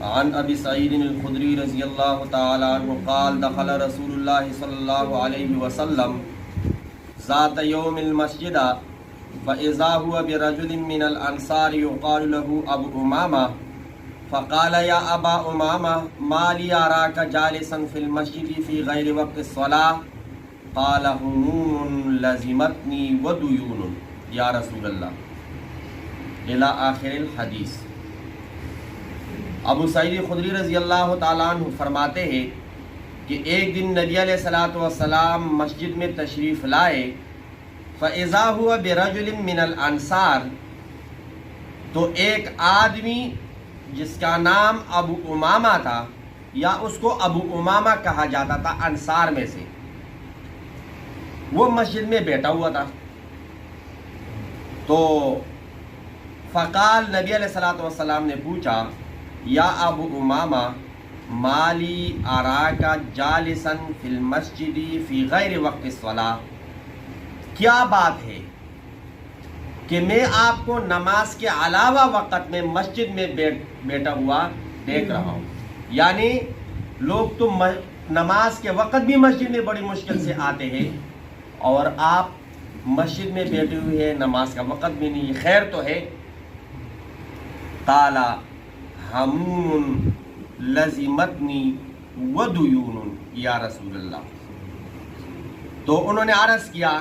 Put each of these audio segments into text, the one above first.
عن ابی سعید الخدری رضی اللہ تعالی عنہ قال دخل رسول اللہ صلی اللہ علیہ وسلم ذات یوم المسجد فاذا هو برجل من الانصار يقال له ابو امامہ فقال یا ابا امامہ ما لی اراک جالسا فی المسجد فی غیر وقت الصلاة قال هموم لزمتنی ودیون یا رسول اللہ الی آخر الحدیث۔ ابو سعید خدری رضی اللہ تعالیٰ عنہ فرماتے ہیں کہ ایک دن نبی علیہ الصلوۃ والسلام مسجد میں تشریف لائے، فَإِذَا هُوَ بِرَجُلٍ مِّنَ الْأَنصَارِ، تو ایک آدمی جس کا نام ابو امامہ تھا یا اس کو ابو امامہ کہا جاتا تھا انصار میں سے، وہ مسجد میں بیٹھا ہوا تھا۔ تو فقال، نبی علیہ الصلوۃ والسلام نے پوچھا، یا ابو امامہ مالی اراکا جالسا فی المسجد فی غیر وقت الصلاۃ، کیا بات ہے کہ میں آپ کو نماز کے علاوہ وقت میں مسجد میں بیٹھا ہوا دیکھ رہا ہوں؟ یعنی لوگ تو نماز کے وقت بھی مسجد میں بڑی مشکل سے آتے ہیں اور آپ مسجد میں بیٹھے ہوئے ہیں، نماز کا وقت بھی نہیں، خیر تو ہے۔ قال ہموم لزمتنی ودیون یا رسول اللہ، تو انہوں نے عرض کیا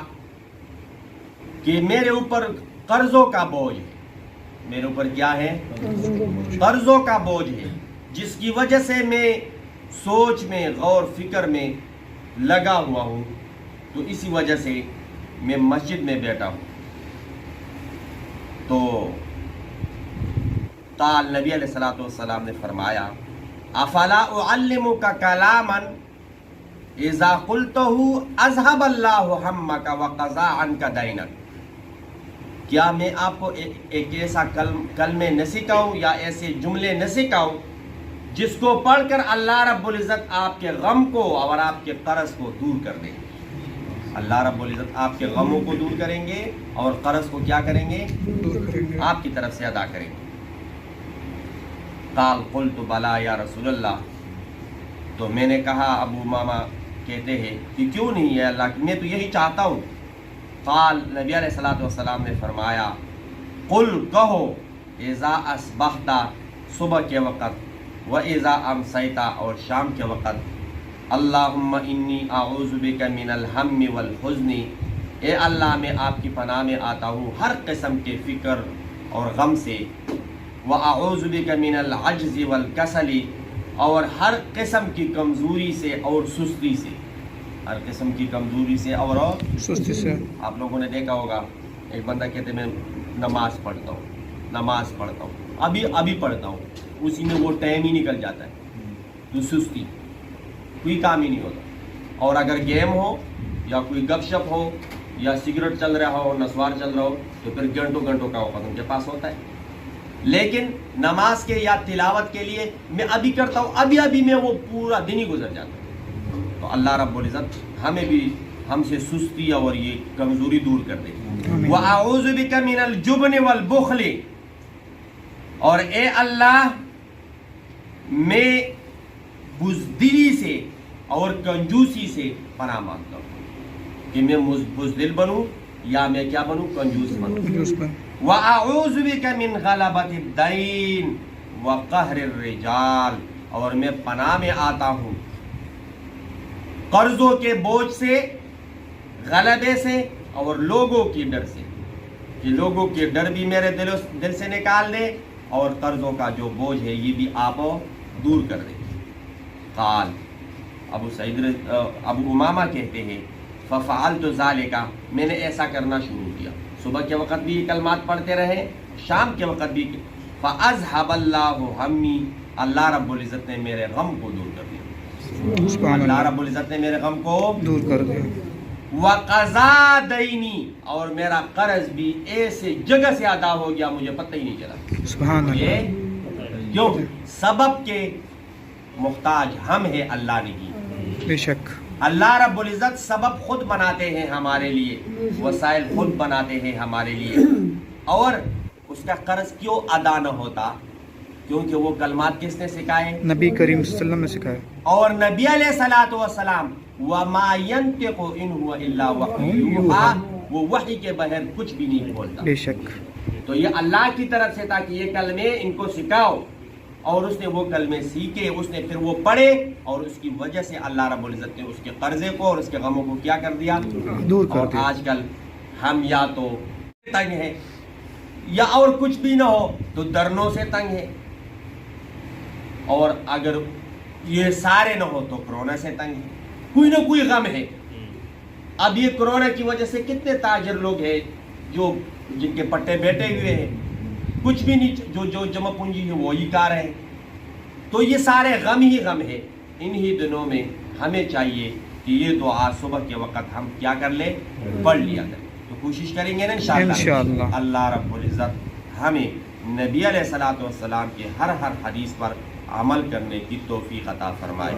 کہ میرے اوپر قرضوں کا بوجھ ہے، میرے اوپر کیا ہے؟ قرضوں کا بوجھ ہے، جس کی وجہ سے میں سوچ میں غور فکر میں لگا ہوا ہوں، تو اسی وجہ سے میں مسجد میں بیٹھا ہوں۔ تو قال، نبی علیہ الصلوۃ والسلام نے فرمایا، افلا اعلمک کلاما اذا قلته اذهب اللہ ہمک وقضى عنک دینک، کیا میں آپ کو ایک ایسا کلمے نہ سکھاؤں یا ایسے جملے نہ سکھاؤں جس کو پڑھ کر اللہ رب العزت آپ کے غم کو اور آپ کے قرض کو دور کر دیں؟ اللہ رب العزت آپ کے غموں کو دور کریں گے اور قرض کو کیا کریں گے؟ آپ کی طرف سے ادا کریں گے۔ قال قلت بلا یا رسول اللہ، تو میں نے کہا، ابو امامہ کہتے ہیں کہ کیوں نہیں ہے اللہ، میں تو یہی چاہتا ہوں۔ قال، نبی علیہ الصلوۃ والسلام نے فرمایا، قل، کہو، اذا اصبحت، صبح کے وقت، و اذا امسیت، اور شام کے وقت، اللہم انی اعوذ بک من الہم والحزن، اے اللہ میں آپ کی پناہ میں آتا ہوں ہر قسم کے فکر اور غم سے، وَأَعُوذُ بِكَ مِنَ الْعَجْزِ وَالْكَسَلِ، اور ہر قسم کی کمزوری سے اور سستی سے، ہر قسم کی کمزوری سے اور سستی سے۔ آپ لوگوں نے دیکھا ہوگا، ایک بندہ کہتے میں نماز پڑھتا ہوں، ابھی پڑھتا ہوں، اسی میں وہ ٹائم ہی نکل جاتا ہے، تو سستی، کوئی کام ہی نہیں ہوتا۔ اور اگر گیم ہو یا کوئی گپ شپ ہو یا سگریٹ چل رہا ہو، نسوار چل رہا ہو، تو پھر گھنٹوں کا وقت ان کے پاس ہوتا ہے۔ لیکن نماز کے یا تلاوت کے لیے میں ابھی کرتا ہوں، ابھی میں وہ پورا دن ہی گزر جاتا ہے۔ تو اللہ رب العزت ہمیں بھی ہم سے سستی اور یہ کمزوری دور کر دے۔ وَأَعُوذُ بِكَ مِنَ الْجُبْنِ وَالْبُخْلِ، اور اے اللہ میں بزدلی سے اور کنجوسی سے پناہ مانگتا ہوں، کہ میں بزدل بنوں یا میں کیا بنوں؟ کنجوس بنوں۔ وَأَعُوذُ بِكَ مِنْ غَلَبَةِ الدَّيْنِ وَقَهْرِ الرِّجَالِ، اور میں پناہ میں آتا ہوں قرضوں کے بوجھ سے، غلبے سے اور لوگوں کی ڈر سے، کہ لوگوں کے ڈر بھی میرے دل سے نکال دے اور قرضوں کا جو بوجھ ہے یہ بھی آپ دور کر دے۔ قال، ابو امامہ کہتے ہیں، فَفَعَلْتُ ذَلِكَ، میں نے ایسا کرنا شروع کیا، صبح کے وقت بھی یہ کلمات پڑھتے رہے، شام کے وقت بھی۔ فَأَذْهَبَ اللَّهُ هَمِّي، اللہ رب العزت نے میرے غم کو دور کر دیا، اللہ رب العزت نے میرے غم کو دور کر دیا۔ وَقَضَى دَيْنِي، اور میرا قرض بھی ایسے جگہ سے ادا ہو گیا مجھے پتہ ہی نہیں چلا۔ سبحان اللہ، کیوں؟ سبب کے محتاج ہم ہیں، اللہ نہیں۔ بے شک اللہ رب العزت سبب خود بناتے ہیں ہمارے لیے، وسائل خود بناتے ہیں ہمارے لیے، اور اس کا قرض کیوں ادا نہ ہوتا؟ کیونکہ وہ کلمات کس نے سکھائے؟ نبی کریم صلی اللہ علیہ وسلم نے سکھایا. اور نبی علیہ الصلوۃ والسلام وما ينطق ان هو الا وحی یوحی، وہ وحی کے بغیر کچھ بھی نہیں بولتا. بے شک. تو یہ اللہ کی طرف سے تھا کہ یہ کلمے ان کو سکھاؤ، اور اس نے وہ کلمے سیکھے، اس نے پھر وہ پڑھے، اور اس کی وجہ سے اللہ رب العزت نے اس کے قرضے کو اور اس کے غموں کو کیا کر دیا؟ دور کر اور دیا. آج کل ہم یا تو تنگ ہیں، یا اور کچھ بھی نہ ہو تو درنوں سے تنگ ہے، اور اگر یہ سارے نہ ہو تو کرونا سے تنگ ہے. کوئی نہ کوئی غم ہے. اب یہ کرونا کی وجہ سے کتنے تاجر لوگ ہیں جو جن کے پٹے بیٹھے ہوئے ہیں، کچھ بھی نہیں، جو جمع پونجی ہے وہی کار ہے. تو یہ سارے غم ہی غم ہے. انہی دنوں میں ہمیں چاہیے کہ یہ دعا صبح کے وقت ہم کیا کر لیں؟ پڑھ لیا کریں. تو کوشش کریں گے نا انشاءاللہ. اللہ رب العزت ہمیں نبی علیہ الصلوۃ والسلام کے ہر حدیث پر عمل کرنے کی توفیق عطا فرمائے.